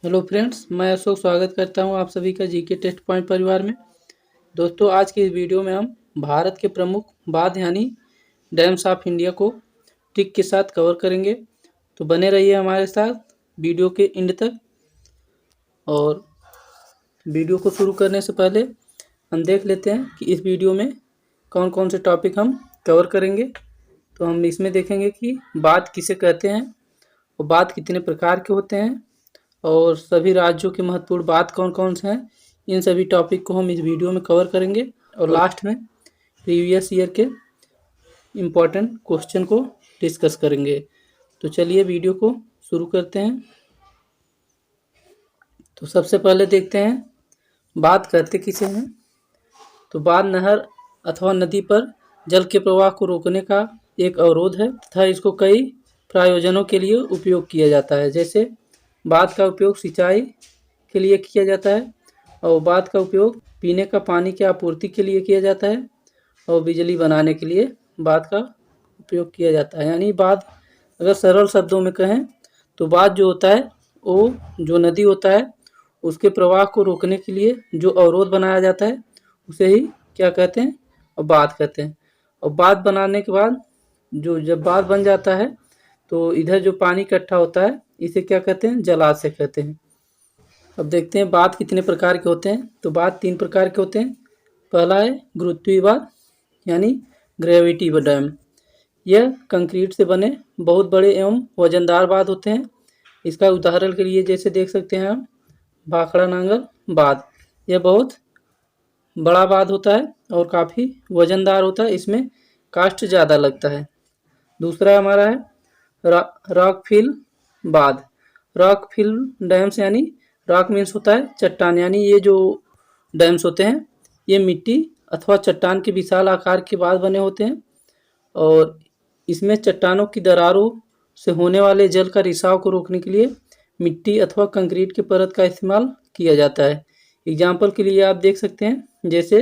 Hello friends, मैं अशोक स्वागत करता हूं आप सभी का जीके टेस्ट पॉइंट परिवार में। दोस्तों, आज की इस वीडियो में हम भारत के प्रमुख बांध यानी डैम्स ऑफ इंडिया को ट्रिक के साथ कवर करेंगे। तो बने रहिए हमारे साथ वीडियो के एंड तक। और वीडियो को शुरू करने से पहले हम देख लेते हैं कि इस वीडियो में कौन कौन से टॉपिक हम कवर करेंगे। तो हम इसमें देखेंगे कि बांध किसे कहते हैं और बांध कितने प्रकार के होते हैं और सभी राज्यों के महत्वपूर्ण बात कौन कौन से हैं। इन सभी टॉपिक को हम इस वीडियो में कवर करेंगे और लास्ट में प्रीवियस ईयर के इम्पोर्टेंट क्वेश्चन को डिस्कस करेंगे। तो चलिए वीडियो को शुरू करते हैं। तो सबसे पहले देखते हैं बांध कहते किसे हैं। तो बांध नहर अथवा नदी पर जल के प्रवाह को रोकने का एक अवरोध है तथा इसको कई प्रयोजनों के लिए उपयोग किया जाता है। जैसे बांध का उपयोग सिंचाई के लिए किया जाता है और बांध का उपयोग पीने का पानी की आपूर्ति के लिए किया जाता है और बिजली बनाने के लिए बांध का उपयोग किया जाता है। यानी बांध अगर सरल शब्दों में कहें तो बांध जो होता है वो जो नदी होता है उसके प्रवाह को रोकने के लिए जो अवरोध बनाया जाता है उसे ही क्या कहते हैं, और बांध कहते हैं। और बांध बनाने के बाद जब बांध बन जाता है तो इधर जो पानी इकट्ठा होता है इसे क्या कहते हैं, जलाशय कहते हैं। अब देखते हैं बांध कितने प्रकार के होते हैं। तो बांध 3 प्रकार के होते हैं। पहला है गुरुत्वीय बांध यानी ग्रेविटी डैम। यह कंक्रीट से बने बहुत बड़े एवं वजनदार बांध होते हैं। इसका उदाहरण के लिए जैसे देख सकते हैं हम भाखड़ा नांगल बांध। यह बहुत बड़ा बांध होता है और काफ़ी वजनदार होता है, इसमें कास्ट ज़्यादा लगता है। दूसरा हमारा है रॉकफिल बांध। रॉकफिल डैम्स यानी रॉक मीन्स होता है चट्टान, यानी ये जो डैम्स होते हैं ये मिट्टी अथवा चट्टान के विशाल आकार के बांध बने होते हैं और इसमें चट्टानों की दरारों से होने वाले जल का रिसाव को रोकने के लिए मिट्टी अथवा कंक्रीट के परत का इस्तेमाल किया जाता है। एग्जाम्पल के लिए आप देख सकते हैं जैसे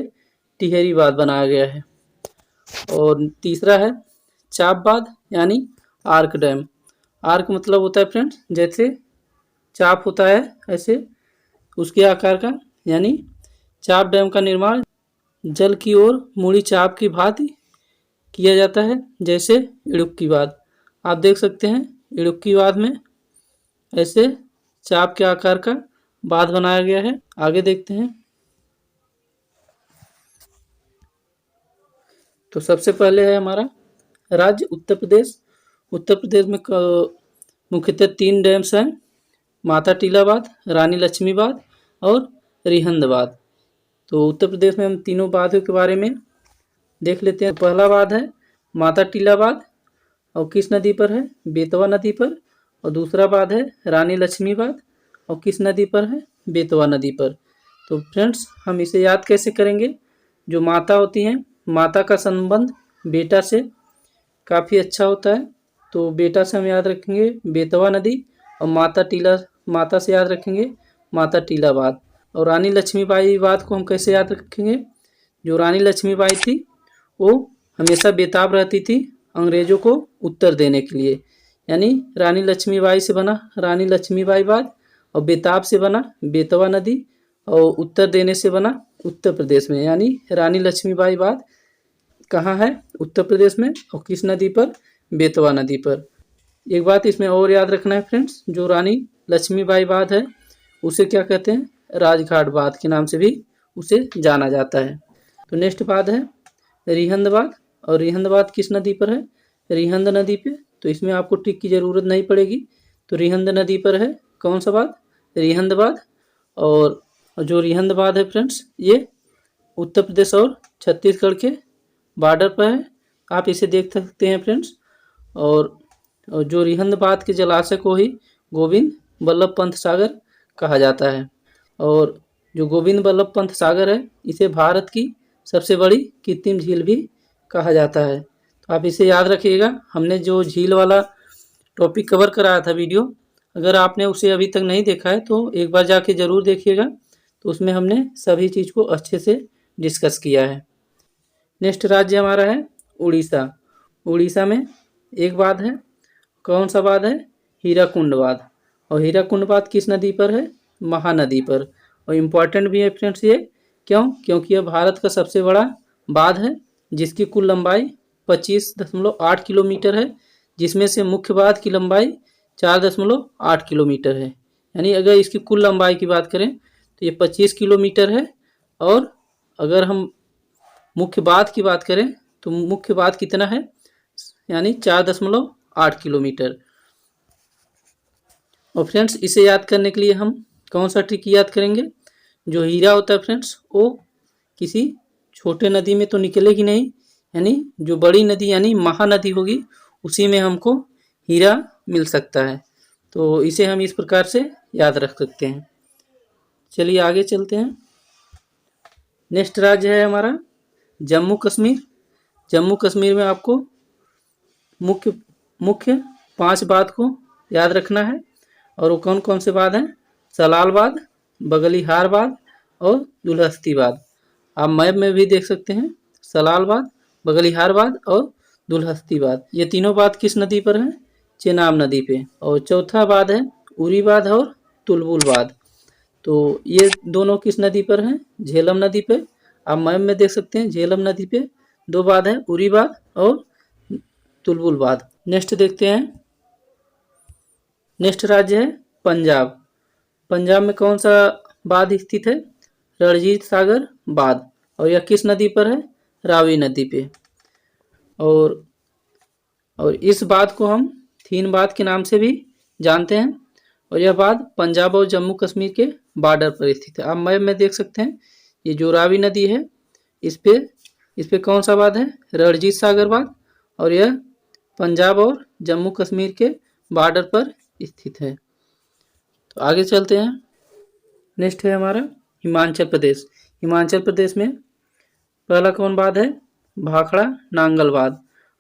टिहरी बांध बनाया गया है। और तीसरा है चाप बांध यानी आर्क डैम। आर्क मतलब होता है फ्रेंड्स जैसे चाप होता है ऐसे उसके आकार का, यानी चाप डैम का निर्माण जल की ओर मुड़ी चाप की भांति किया जाता है जैसे इडुक्की बांध। आप देख सकते हैं इडुक्की बांध में ऐसे चाप के आकार का बांध बनाया गया है। आगे देखते हैं। तो सबसे पहले है हमारा राज्य उत्तर प्रदेश। उत्तर प्रदेश में मुख्यतः 3 डैम्स हैं, माता टीला बांध, रानी लक्ष्मी बांध और रिहंद बांध। तो उत्तर प्रदेश में हम तीनों बांधों के बारे में देख लेते हैं। पहला बांध है माता टीला बांध और किस नदी पर है, बेतवा नदी पर। और दूसरा बांध है रानी लक्ष्मी बांध और किस नदी पर है, बेतवा नदी पर। तो फ्रेंड्स हम इसे याद कैसे करेंगे। जो माता होती हैं, माता का संबंध बेटा से काफ़ी अच्छा होता है, तो बेटा से हम याद रखेंगे बेतवा नदी और माता से याद रखेंगे माता टीला बांध। और रानी लक्ष्मीबाई बांध को हम कैसे याद रखेंगे। जो रानी लक्ष्मीबाई थी वो हमेशा बेताब रहती थी अंग्रेजों को उत्तर देने के लिए, यानी रानी लक्ष्मीबाई से बना रानी लक्ष्मीबाई बांध और बेताब से बना बेतवा नदी और उत्तर देने से बना उत्तर प्रदेश में, यानी रानी लक्ष्मीबाई बांध कहाँ है, उत्तर प्रदेश में। और किस नदी पर, बेतवा नदी पर। एक बात इसमें और याद रखना है फ्रेंड्स, जो रानी लक्ष्मीबाई बांध है उसे क्या कहते हैं, राजघाट बांध के नाम से भी उसे जाना जाता है। तो नेक्स्ट बांध है रिहंद बांध। और रिहंद बांध किस नदी पर है, रिहंद नदी पे। तो इसमें आपको ट्रिक की ज़रूरत नहीं पड़ेगी। तो रिहंद नदी पर है कौन सा बांध, रिहंद बांध। और जो रिहंद बांध है फ्रेंड्स ये उत्तर प्रदेश और छत्तीसगढ़ के बॉर्डर पर है, आप इसे देख सकते हैं फ्रेंड्स। और जो रिहंद बांध के जलाशय को ही गोविंद बल्लभ पंत सागर कहा जाता है। और जो गोविंद बल्लभ पंत सागर है इसे भारत की सबसे बड़ी कृत्रिम झील भी कहा जाता है। तो आप इसे याद रखिएगा। हमने जो झील वाला टॉपिक कवर कराया था वीडियो, अगर आपने उसे अभी तक नहीं देखा है तो एक बार जाके ज़रूर देखिएगा। तो उसमें हमने सभी चीज़ को अच्छे से डिस्कस किया है। नेक्स्ट राज्य हमारा है उड़ीसा। उड़ीसा में एक बांध है, कौन सा बांध है, हीराकुंड बांध। और हीराकुंड बांध किस नदी पर है? महानदी पर। और इम्पॉर्टेंट भी है फ्रेंड्स ये, क्यों? क्योंकि यह भारत का सबसे बड़ा बांध है जिसकी कुल लंबाई 25.8 किलोमीटर है, जिसमें से मुख्य बांध की लंबाई 4.8 किलोमीटर है। यानी अगर इसकी कुल लंबाई की बात करें तो ये 25 किलोमीटर है, और अगर हम मुख्य बांध की बात करें तो मुख्य बांध कितना है? यानी 4.8 किलोमीटर। और फ्रेंड्स इसे याद करने के लिए हम कौन सा ट्रिक याद करेंगे? जो हीरा होता है फ्रेंड्स वो किसी छोटे नदी में तो निकलेगी नहीं, यानी जो बड़ी नदी यानी महानदी होगी उसी में हमको हीरा मिल सकता है। तो इसे हम इस प्रकार से याद रख सकते हैं। चलिए आगे चलते हैं। नेक्स्ट राज्य है हमारा जम्मू कश्मीर। जम्मू कश्मीर में आपको मुख्य 5 बांध को याद रखना है, और वो कौन कौन से बांध हैं? सलाल बांध, बगलिहार बांध और दुलहस्ती बांध। आप मैप में भी देख सकते हैं, सलाल बांध, बगलिहार बांध और दुलहस्ती बांध। ये तीनों बांध किस नदी पर हैं? चेनाब नदी पे। और चौथा बांध है उरी बांध और तुलबुल बांध। तो ये दोनों किस नदी पर हैं? झेलम नदी पे। आप मैप में देख सकते हैं झेलम नदी पे 2 बांध है, उरी बांध और तुलबुल बांध। नेक्स्ट देखते हैं। नेक्स्ट राज्य है पंजाब। पंजाब में कौन सा बांध स्थित है? रणजीत सागर बांध। और यह किस नदी पर है? रावी नदी पे। और इस बांध को हम थीन बांध के नाम से भी जानते हैं, और यह बांध पंजाब और जम्मू कश्मीर के बॉर्डर पर स्थित है। आप मैप में देख सकते हैं ये जो रावी नदी है इस पे कौन सा बांध है? रणजीत सागर बांध, और यह पंजाब और जम्मू कश्मीर के बॉर्डर पर स्थित है। तो आगे चलते हैं। नेक्स्ट है हमारा हिमाचल प्रदेश। हिमाचल प्रदेश में पहला कौन बांध है? भाखड़ा नांगल बांध।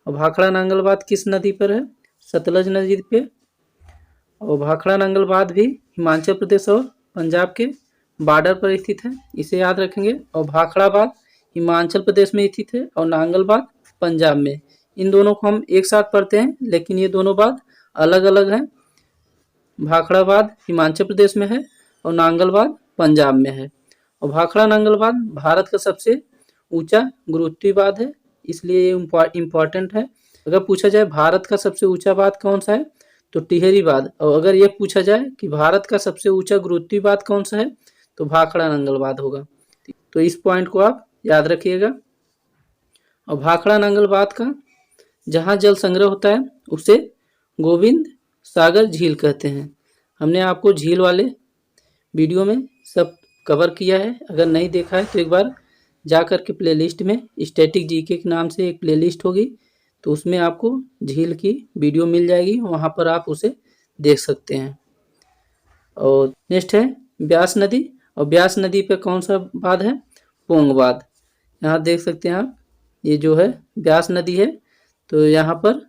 और भाखड़ा नांगल बांध किस नदी पर है? सतलज नदी पे। और भाखड़ा नांगल बांध भी हिमाचल प्रदेश और पंजाब के बॉर्डर पर स्थित है, इसे याद रखेंगे। और भाखड़ा बांध हिमाचल प्रदेश में स्थित है और नांगल बांध पंजाब में। इन दोनों को हम एक साथ पढ़ते हैं, लेकिन ये दोनों बांध अलग अलग हैं। भाखड़ा बांध हिमाचल प्रदेश में है और नांगल बांध पंजाब में है। और भाखड़ा नांगल बांध भारत का सबसे ऊंचा गुरुत्वीय बांध है, इसलिए ये इम्पॉर्टेंट है। अगर पूछा जाए भारत का सबसे ऊंचा बांध कौन सा है तो टिहरी बांध। और अगर ये पूछा जाए कि भारत का सबसे ऊंचा गुरुत्वीय बांध कौन सा है तो भाखड़ा नांगल बांध होगा। तो इस पॉइंट को आप याद रखिएगा। और भाखड़ा नांगल बांध का जहाँ जल संग्रह होता है उसे गोविंद सागर झील कहते हैं। हमने आपको झील वाले वीडियो में सब कवर किया है, अगर नहीं देखा है तो एक बार जा कर के प्लेलिस्ट में स्टैटिक जीके के नाम से एक प्लेलिस्ट होगी, तो उसमें आपको झील की वीडियो मिल जाएगी, वहाँ पर आप उसे देख सकते हैं। और नेक्स्ट है ब्यास नदी। और ब्यास नदी पे कौन सा बांध है? पोंग बांध। यहाँ देख सकते हैं आप, ये जो है ब्यास नदी है, तो यहाँ पर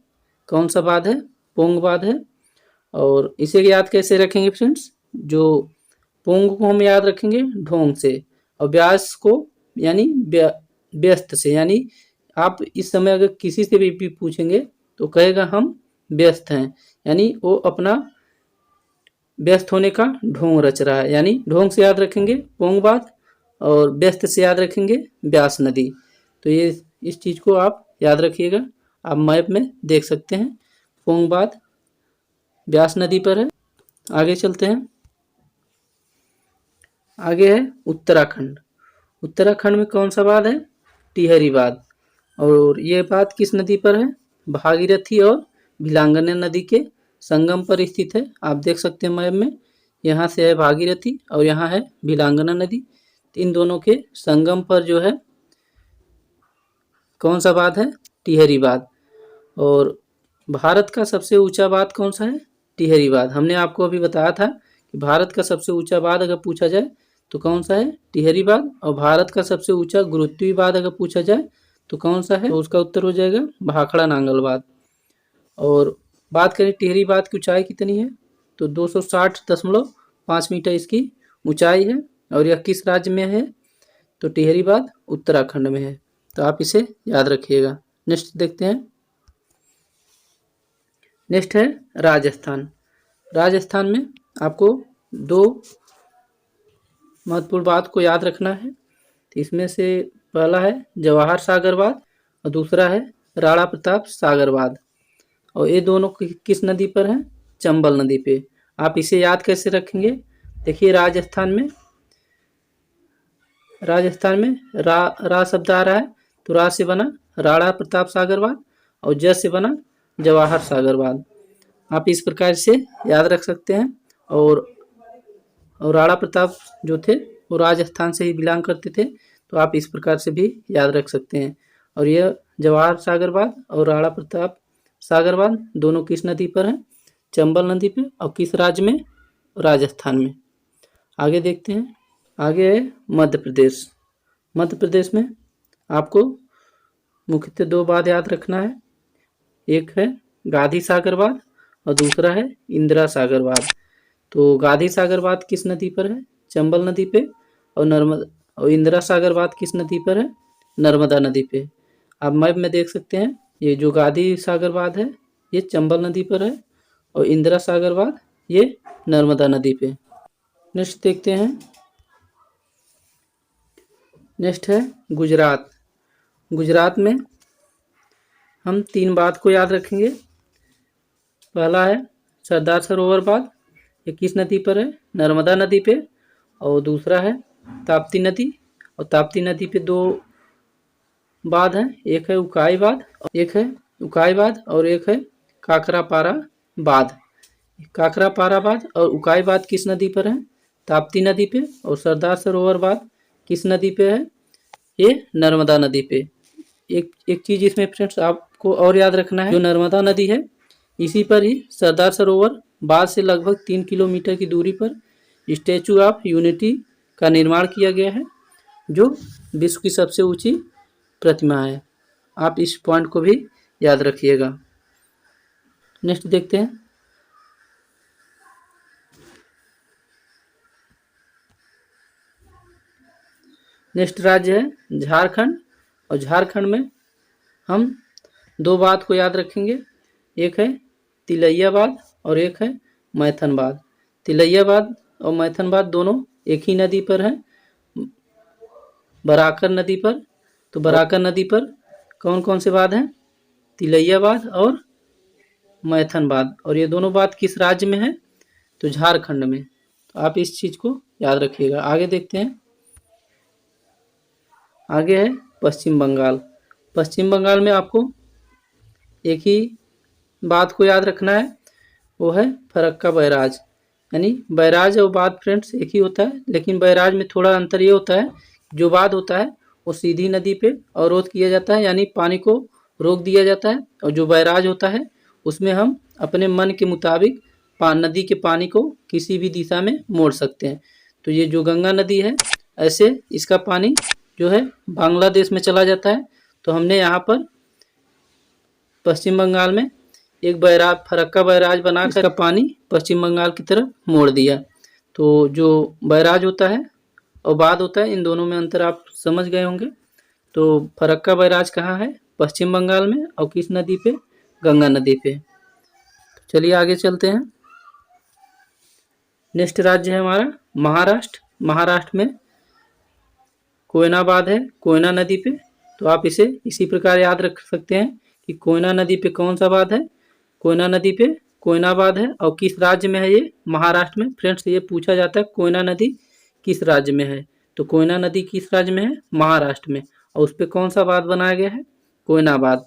कौन सा बांध है? पोंग बांध है। और इसे याद कैसे रखेंगे फ्रेंड्स? जो पोंग को हम याद रखेंगे ढोंग से, और ब्यास को यानी व्यस्त से। यानी आप इस समय अगर किसी से भी पूछेंगे तो कहेगा हम व्यस्त हैं, यानी वो अपना व्यस्त होने का ढोंग रच रहा है। यानी ढोंग से याद रखेंगे पोंग बांध और व्यस्त से याद रखेंगे ब्यास नदी। तो ये इस चीज़ को आप याद रखिएगा। आप मैप में देख सकते हैं पोंग बांध ब्यास नदी पर है। आगे चलते हैं। आगे है उत्तराखंड। उत्तराखंड में कौन सा बांध है? टिहरी बांध। और ये बांध किस नदी पर है? भागीरथी और भिलांगना नदी के संगम पर स्थित है। आप देख सकते हैं मैप में, यहाँ से है भागीरथी और यहाँ है भिलांगना नदी। इन दोनों के संगम पर जो है कौन सा बांध है? टिहरी बांध। और भारत का सबसे ऊंचा बांध कौन सा है? टिहरी बांध। हमने आपको अभी बताया था कि भारत का सबसे ऊंचा बांध अगर पूछा जाए तो कौन सा है? टिहरी बांध। और भारत का सबसे ऊंचा गुरुत्वीय बांध अगर पूछा जाए तो कौन सा है? तो उसका उत्तर हो जाएगा भाखड़ा नांगल बांध। और बात करें टिहरी बांध की ऊंचाई कितनी है तो 260.5 मीटर इसकी ऊंचाई है। और यह किस राज्य में है? तो टिहरी बांध उत्तराखंड में है, तो आप इसे याद रखिएगा। नेक्स्ट देखते हैं। नेक्स्ट है राजस्थान। राजस्थान में आपको दो महत्वपूर्ण बात को याद रखना है। तो इसमें से पहला है जवाहर सागर बांध और दूसरा है राणा प्रताप सागर बांध। और ये दोनों किस नदी पर हैं? चंबल नदी पे। आप इसे याद कैसे रखेंगे? देखिए राजस्थान में रा शब्द आ रहा है, तो रा से बना राणा प्रताप सागर बांध और ज से बना जवाहर सागर बांध। आप इस प्रकार से याद रख सकते हैं। और राणा प्रताप जो थे वो राजस्थान से ही बिलोंग करते थे, तो आप इस प्रकार से भी याद रख सकते हैं। और यह जवाहर सागर बांध और राणा प्रताप सागर बांध दोनों किस नदी पर हैं? चंबल नदी पे। और किस राज्य में? राजस्थान में। आगे देखते हैं। आगे है मध्य प्रदेश। मध्य प्रदेश में आपको मुख्यतः दो बात याद रखना है। एक है गांधी सागर बांध और दूसरा है इंदिरा सागर बांध। तो गांधी सागर बांध किस नदी पर है? चंबल नदी पे। और इंदिरा सागर बांध किस नदी पर है? नर्मदा नदी पे। आप मैप में देख सकते हैं, ये जो गांधी सागर बांध है ये चंबल नदी पर है और इंदिरा सागर बांध ये नर्मदा नदी पे। नेक्स्ट देखते हैं। नेक्स्ट है गुजरात। गुजरात में हम तीन बात को याद रखेंगे। पहला है सरदार सरोवर बांध, ये किस नदी पर है? नर्मदा नदी पे। और दूसरा है ताप्ती नदी, और ताप्ती नदी पे दो बांध हैं, एक है उकाई बांध और एक है काकरापारा बांध। काकरापारा बांध और उकाई बांध किस नदी पर है? ताप्ती नदी पे। और सरदार सरोवर बांध किस नदी पे है? ये नर्मदा नदी पे। एक चीज इसमें फ्रेंड्स आपको और याद रखना है, जो नर्मदा नदी है इसी पर ही सरदार सरोवर बांध से लगभग 3 किलोमीटर की दूरी पर स्टैचू ऑफ यूनिटी का निर्माण किया गया है, जो विश्व की सबसे ऊंची प्रतिमा है। आप इस पॉइंट को भी याद रखिएगा। नेक्स्ट देखते हैं। नेक्स्ट राज्य है झारखंड। और झारखंड में हम दो बात को याद रखेंगे। एक है तिलैया बांध और एक है मैथन बांध। तिलैया बांध और मैथन बांध दोनों एक ही नदी पर हैं, बराकर नदी पर। तो बराकर नदी पर कौन कौन से बांध हैं? तिलैया बांध और मैथन बांध। और ये दोनों बांध किस राज्य में है? तो झारखंड में। तो आप इस चीज को याद रखिएगा। आगे देखते हैं। आगे है पश्चिम बंगाल। पश्चिम बंगाल में आपको एक ही बात को याद रखना है, वो है फरक्का बैराज। यानी बैराज और बांध फ्रेंड्स एक ही होता है, लेकिन बैराज में थोड़ा अंतर ये होता है, जो बांध होता है वो सीधी नदी पे अवरोध किया जाता है, यानी पानी को रोक दिया जाता है। और जो बैराज होता है उसमें हम अपने मन के मुताबिक नदी के पानी को किसी भी दिशा में मोड़ सकते हैं। तो ये जो गंगा नदी है, ऐसे इसका पानी जो है बांग्लादेश में चला जाता है। तो हमने यहाँ पर पश्चिम बंगाल में एक बैराज, फरक्का बैराज बनाकर इसका पानी पश्चिम बंगाल की तरफ मोड़ दिया। तो जो बैराज होता है और बांध होता है, इन दोनों में अंतर आप समझ गए होंगे। तो फरक्का बैराज कहाँ है? पश्चिम बंगाल में। और किस नदी पे? गंगा नदी पे। चलिए आगे चलते हैं। नेक्स्ट राज्य है हमारा महाराष्ट्र। महाराष्ट्र में कोयना बांध है, कोयना नदी पे। तो आप इसे इसी प्रकार याद रख सकते हैं कि कोयना नदी पे कौन सा बांध है? कोयना नदी पे कोयना बांध है। और किस राज्य में है ये? महाराष्ट्र में। फ्रेंड्स ये पूछा जाता है कोयना नदी किस राज्य में है? तो कोयना नदी किस राज्य में है? महाराष्ट्र में। और उस पर कौन सा बांध बनाया गया है? कोयना बांध।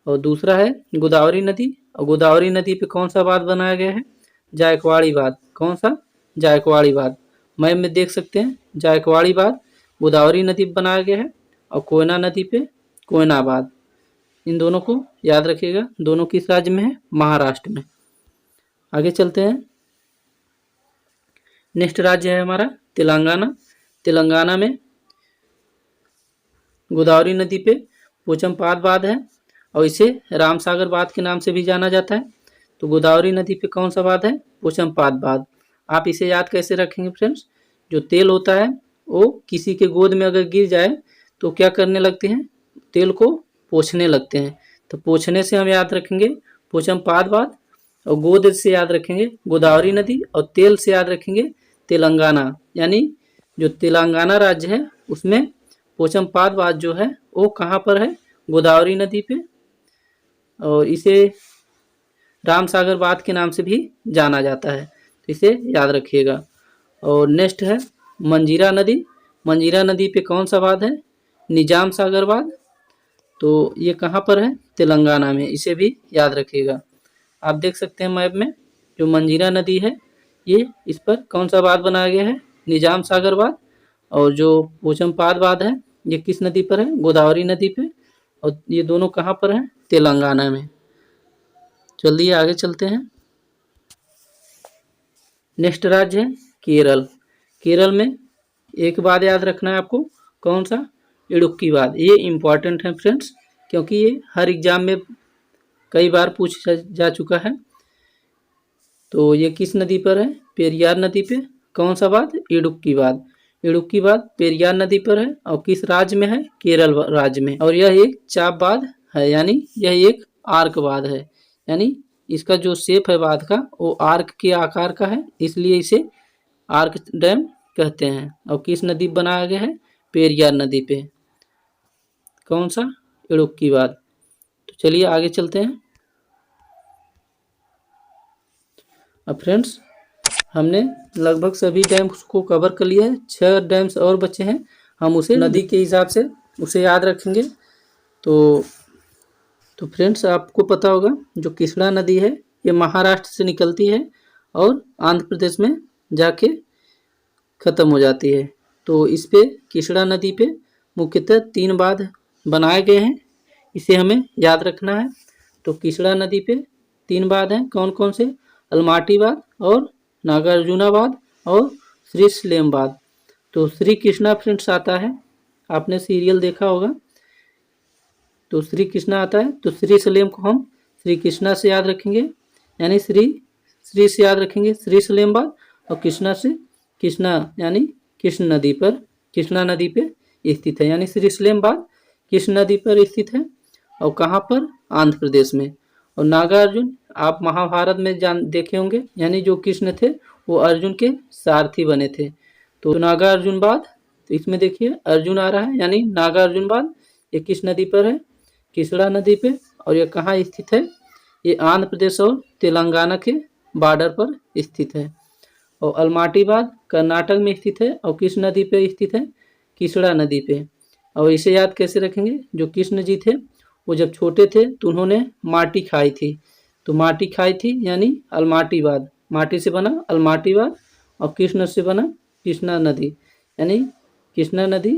और दूसरा है गोदावरी नदी। और गोदावरी नदी पे कौन सा बांध बनाया गया है? जायकवाड़ी बांध। कौन सा? जायकवाड़ी बांध। मैप में देख सकते हैं, जायकवाड़ी बांध गोदावरी नदी पर बनाया गया है और कोयना नदी पे कोयना बांध। इन दोनों को याद रखिएगा। दोनों किस राज्य में है? महाराष्ट्र में। आगे चलते हैं। नेक्स्ट राज्य है हमारा तेलंगाना। तेलंगाना में गोदावरी नदी पे पोचमपाद बांध है और इसे रामसागर बांध के नाम से भी जाना जाता है। तो गोदावरी नदी पे कौन सा बांध है? पोचमपाद बांध। आप इसे याद कैसे रखेंगे फ्रेंड्स? जो तेल होता है वो किसी के गोद में अगर गिर जाए तो क्या करने लगते हैं? तेल को पोंछने लगते हैं। तो पोंछने से हम याद रखेंगे पोचमपाद बांध। और गोद से याद रखेंगे गोदावरी नदी, और तेल से याद रखेंगे तेलंगाना, यानी जो तेलंगाना राज्य है उसमें पोचमपाद बांध जो है वो कहाँ पर है, गोदावरी नदी पे, और इसे राम सागर बांध के नाम से भी जाना जाता है, तो इसे याद रखिएगा। और नेक्स्ट है मंजीरा नदी। मंजीरा नदी पे कौन सा बांध है, निजाम सागर बांध, तो ये कहाँ पर है, तेलंगाना में, इसे भी याद रखिएगा। आप देख सकते हैं मैप में जो मंजीरा नदी है ये, इस पर कौन सा बांध बनाया गया है, निजाम सागर बांध, और जो पोचमपाद बांध है ये किस नदी पर है, गोदावरी नदी पे, और ये दोनों कहाँ पर हैं, तेलंगाना में। चलिए आगे चलते हैं। नेक्स्ट राज्य है केरल। केरल में एक बात याद रखना है आपको, कौन सा, इडुक्की बांध। ये इम्पॉर्टेंट है फ्रेंड्स, क्योंकि ये हर एग्जाम में कई बार पूछा जा चुका है। तो ये किस नदी पर है, पेरियार नदी पे, कौन सा बांध, इडुक्की बांध। इडुक्की बांध पेरियार नदी पर है और किस राज्य में है, केरल राज्य में, और यह एक चाप बांध है, यानी यह एक आर्क बांध है, यानी इसका जो शेप है बांध का वो आर्क के आकार का है, इसलिए इसे आर्क डैम कहते हैं। और किस नदी पर बनाया गया है, पेरियार नदी पे, कौन सा, इडुक्की बांध। तो चलिए आगे चलते हैं। अब फ्रेंड्स हमने लगभग सभी डैम्स को कवर कर लिया है, 6 डैम्स और बचे हैं, हम उसे नदी के हिसाब से उसे याद रखेंगे। तो फ्रेंड्स आपको पता होगा जो कृष्णा नदी है ये महाराष्ट्र से निकलती है और आंध्र प्रदेश में जाके ख़त्म हो जाती है। तो इस पे कृष्णा नदी पे मुख्यतः 3 बांध बनाए गए हैं, इसे हमें याद रखना है। तो कृष्णा नदी पे 3 बांध हैं, कौन कौन से, अलमाटी बांध और नागार्जुना बांध और श्री स्लेम बांध। तो श्री कृष्णा फ्रेंड्स आता है, आपने सीरियल देखा होगा, तो श्री कृष्णा आता है, तो श्री स्लेम को हम श्री कृष्णा से याद रखेंगे, यानी श्री से याद रखेंगे श्री स्लेम बांध, और कृष्णा से कृष्णा, यानी कृष्ण नदी पर, कृष्णा नदी पे स्थित है, यानी श्री स्लेम बांध कृष्ण नदी पर स्थित है, और कहाँ पर, आंध्र प्रदेश में। और नागार्जुन आप महाभारत में देखे होंगे, यानी जो कृष्ण थे वो अर्जुन के सारथी बने थे। तो नागार्जुन बांध, तो इसमें देखिए अर्जुन आ रहा है, यानी नागार्जुन बांध ये किस नदी पर है, कृष्णा नदी पे, और ये कहाँ स्थित है, ये आंध्र प्रदेश और तेलंगाना के बॉर्डर पर स्थित है। और अलमाटी बांध कर्नाटक में स्थित है और किस नदी पे स्थित है, कृष्णा नदी पे। और इसे याद कैसे रखेंगे, जो कृष्ण जी थे वो जब छोटे थे तो उन्होंने माटी खाई थी, तो माटी खाई थी यानी अलमाटी बांध, माटी से बना अलमाटी बांध, और कृष्ण से बना कृष्णा नदी, यानी कृष्णा नदी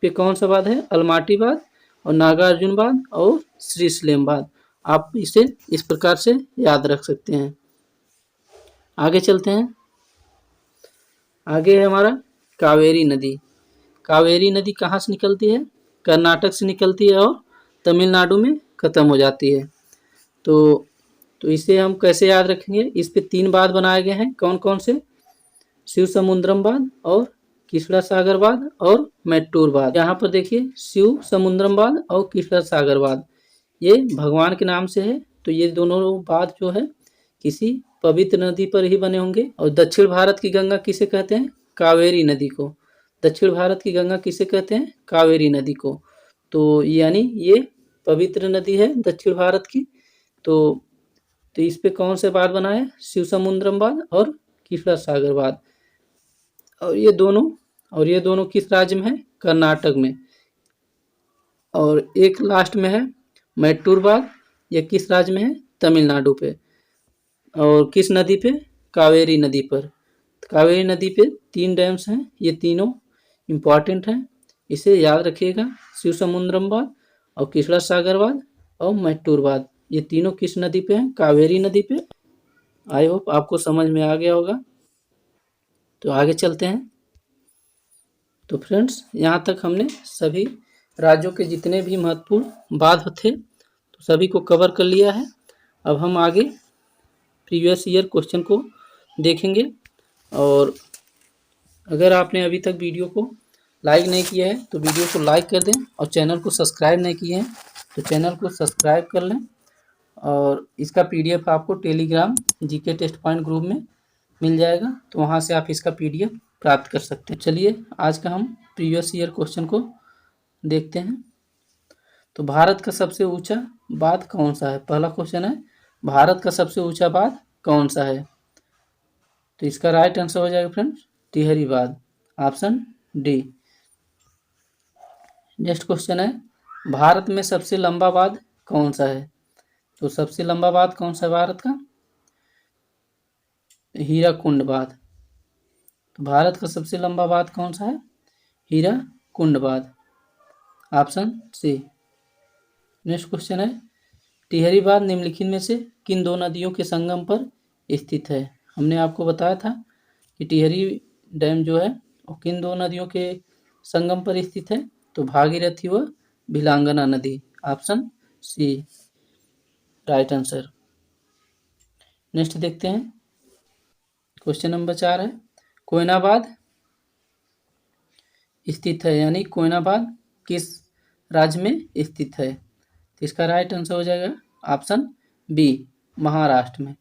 पे कौन सा बांध है, अलमाटी बांध, और नागार्जुन बांध और श्री स्लेम बांध। आप इसे इस प्रकार से याद रख सकते हैं। आगे चलते हैं। आगे है हमारा कावेरी नदी। कावेरी नदी कहाँ से निकलती है, कर्नाटक से निकलती है और तमिलनाडु में ख़त्म हो जाती है। तो इसे हम कैसे याद रखेंगे, इस पे 3 बांध बनाए गए हैं, कौन कौन से, शिव समुद्रम बांध और कृष्णा सागर बांध और मैट्टूर बांध। यहाँ पर देखिए शिव समुद्रम बांध और कृष्णा सागर बांध ये भगवान के नाम से है, तो ये दोनों बांध जो है किसी पवित्र नदी पर ही बने होंगे। और दक्षिण भारत की गंगा किसे कहते हैं, कावेरी नदी को। दक्षिण भारत की गंगा किसे कहते हैं, कावेरी नदी को। तो यानी ये पवित्र नदी है दक्षिण भारत की। तो इस पे कौन से बांध बना है, शिव समुद्रम बांध और कृष्णा सागर बांध। और ये दोनों किस राज्य में है, कर्नाटक में। और एक लास्ट में है मैट्टूर बांध, ये किस राज्य में है, तमिलनाडु पे। और किस नदी पे, कावेरी नदी पर। कावेरी नदी पे 3 डैम्स हैं, ये तीनों इम्पॉर्टेंट हैं, इसे याद रखिएगा, शिव समुद्रम बांध और कृष्णा सागर बांध और मैट्टूर बांध। ये तीनों किस नदी पे हैं, कावेरी नदी पे। आई होप आपको समझ में आ गया होगा। तो आगे चलते हैं। तो फ्रेंड्स यहाँ तक हमने सभी राज्यों के जितने भी महत्वपूर्ण बांध थे तो सभी को कवर कर लिया है। अब हम आगे प्रीवियस ईयर क्वेश्चन को देखेंगे। और अगर आपने अभी तक वीडियो को लाइक नहीं किया है तो वीडियो को लाइक कर दें, और चैनल को सब्सक्राइब नहीं किए हैं तो चैनल को सब्सक्राइब कर लें, और इसका PDF आपको Telegram GK test point group में मिल जाएगा, तो वहाँ से आप इसका PDF प्राप्त कर सकते हैं। चलिए आज का हम प्रीवियस ईयर क्वेश्चन को देखते हैं। तो भारत का सबसे ऊंचा बांध कौन सा है? पहला क्वेश्चन है, भारत का सबसे ऊंचा बांध कौन सा है? तो इसका राइट आंसर हो जाएगा फ्रेंड्स टिहरी बांध, ऑप्शन डी। नेक्स्ट क्वेश्चन है, भारत में सबसे लंबा बांध कौन सा है? तो सबसे लंबा बांध कौन सा है भारत का? हीराकुंड बांध। तो भारत का सबसे लंबा बांध कौन सा है? हीराकुंड बांध, ऑप्शन सी। नेक्स्ट क्वेश्चन है, टिहरी बांध निम्नलिखित में से किन दो नदियों के संगम पर स्थित है? हमने आपको बताया था कि टिहरी डैम जो है वो किन दो नदियों के संगम पर स्थित है? तो भागीरथी व भिलांगना नदी, option C right answer. Next देखते हैं, क्वेश्चन नंबर 4 है, कोयना बांध स्थित है, यानी कोयना बांध किस राज्य में स्थित है? तो इसका राइट आंसर हो जाएगा ऑप्शन बी, महाराष्ट्र में।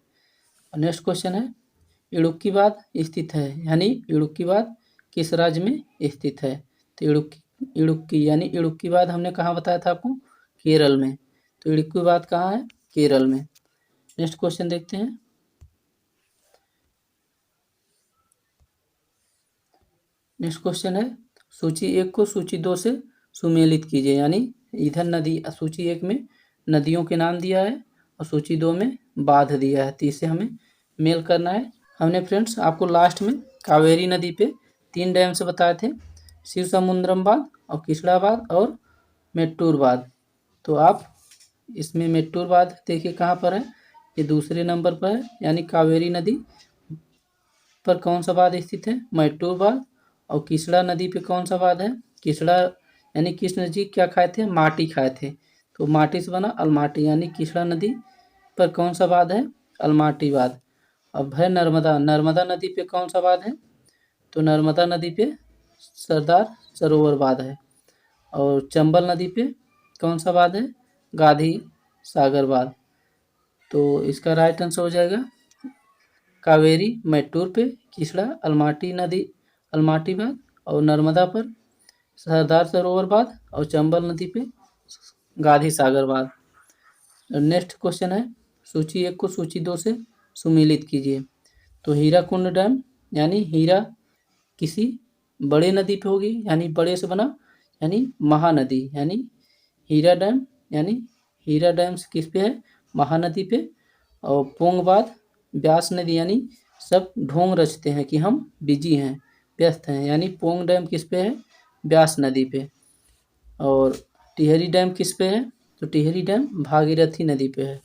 नेक्स्ट क्वेश्चन है, इडुक्की बांध स्थित है, यानी इडुक्की बांध किस राज्य में स्थित है? तो इडुक्की बांध हमने कहाँ बताया था आपको? केरल में। तो इडुक्की बांध कहाँ है? केरल में। नेक्स्ट क्वेश्चन देखते हैं, नेक्स्ट क्वेश्चन है, सूची 1 को सूची 2 से सुमेलित कीजिए, यानी इधर नदी सूची 1 में नदियों के नाम दिया है और सूची 2 में बांध दिया है, तो इसे हमें मेल करना है। हमने फ्रेंड्स आपको लास्ट में कावेरी नदी पे 3 डैम से बताए थे, शिव समुद्रम बांध और किसड़ा बांध और मेट्टूर बांध। तो आप इसमें मेट्टूर बांध देखिए कहाँ पर है, ये दूसरे नंबर पर है, यानी कावेरी नदी पर कौन सा बांध स्थित है? मेट्टूर बांध। और किसड़ा नदी पे कौन सा बांध है? किसड़ा यानी कृष्ण जी क्या खाए थे? माटी खाए थे, तो माटी से बना अलमाटी, यानी किसड़ा नदी पर कौन सा बांध है? अलमाटी बांध। अब है नर्मदा, नर्मदा नदी पे कौन सा बांध है? तो नर्मदा नदी पे सरदार सरोवर बांध है। और चंबल नदी पे कौन सा बांध है? गांधी सागर बांध। तो इसका राइट आंसर हो जाएगा कावेरी मेट्टूर पे, किसड़ा अलमाटी नदी अलमाटी बांध, और नर्मदा पर सरदार सरोवर बांध, और चंबल नदी पे गांधी सागर बांध। नेक्स्ट क्वेश्चन है, सूची 1 को सूची 2 से सुमेलित कीजिए। तो हीराकुंड डैम, यानी हीरा किसी बड़े नदी पे होगी, यानी बड़े से बना, यानी महानदी, यानी हीरा डैम, यानी हीरा डैम किस पे है? महानदी पे। और पोंग बांध ब्यास नदी, यानी सब ढोंग रचते हैं कि हम बिजी हैं, व्यस्त हैं, यानी पोंग डैम किस पे है? ब्यास नदी पे। और टिहरी डैम किस पे है? तो टिहरी डैम भागीरथी नदी पे है।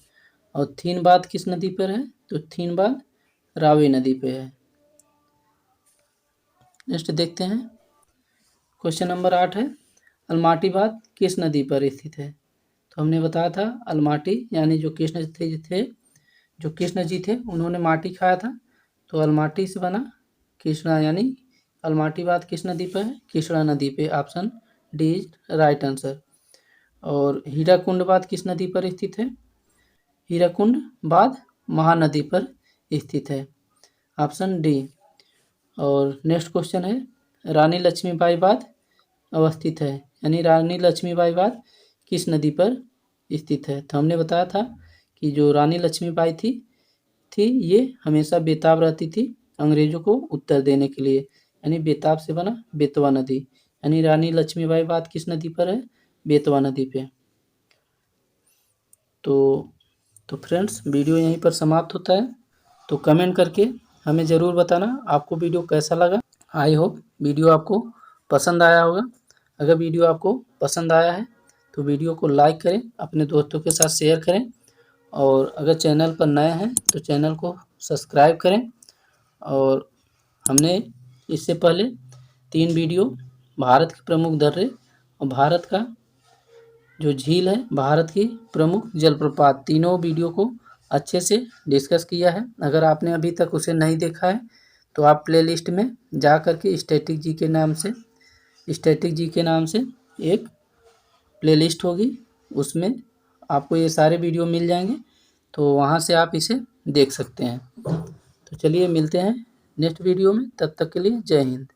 और थीन बांध किस नदी पर है? तो थीन बांध रावी नदी पे है। नेक्स्ट देखते हैं, क्वेश्चन नंबर 8 है, अलमाटी बांध किस नदी पर स्थित है? तो हमने बताया था अलमाटी, यानी जो कृष्ण जी थे उन्होंने माटी खाया था, तो अलमाटी से बना कृष्णा, यानी अलमाटी बांध किस नदी पर है? कृष्णा नदी पे, option D is right answer. और हीराकुंड बांध किस नदी पर स्थित है? हीराकुंड बांध महानदी पर स्थित है, ऑप्शन डी। और नेक्स्ट क्वेश्चन है, रानी लक्ष्मीबाई बांध अवस्थित है, यानी रानी लक्ष्मीबाई बांध किस नदी पर स्थित है? तो हमने बताया था कि जो रानी लक्ष्मीबाई थी ये हमेशा बेताब रहती थी अंग्रेजों को उत्तर देने के लिए, यानी बेताब से बना बेतवा नदी, यानी रानी लक्ष्मीबाई बांध किस नदी पर है? बेतवा नदी पे। तो फ्रेंड्स वीडियो यहीं पर समाप्त होता है। तो कमेंट करके हमें ज़रूर बताना आपको वीडियो कैसा लगा। आई होप वीडियो आपको पसंद आया होगा। अगर वीडियो आपको पसंद आया है तो वीडियो को लाइक करें, अपने दोस्तों के साथ शेयर करें, और अगर चैनल पर नए हैं तो चैनल को सब्सक्राइब करें। और हमने इससे पहले 3 वीडियो भारत के प्रमुख दर्रे और भारत का जो झील है, भारत की प्रमुख जलप्रपात, तीनों वीडियो को अच्छे से डिस्कस किया है। अगर आपने अभी तक उसे नहीं देखा है तो आप प्लेलिस्ट में जा कर के स्टैटिक जी के नाम से एक प्लेलिस्ट होगी, उसमें आपको ये सारे वीडियो मिल जाएंगे। तो वहाँ से आप इसे देख सकते हैं। तो चलिए मिलते हैं नेक्स्ट वीडियो में, तब तक के लिए जय हिंद।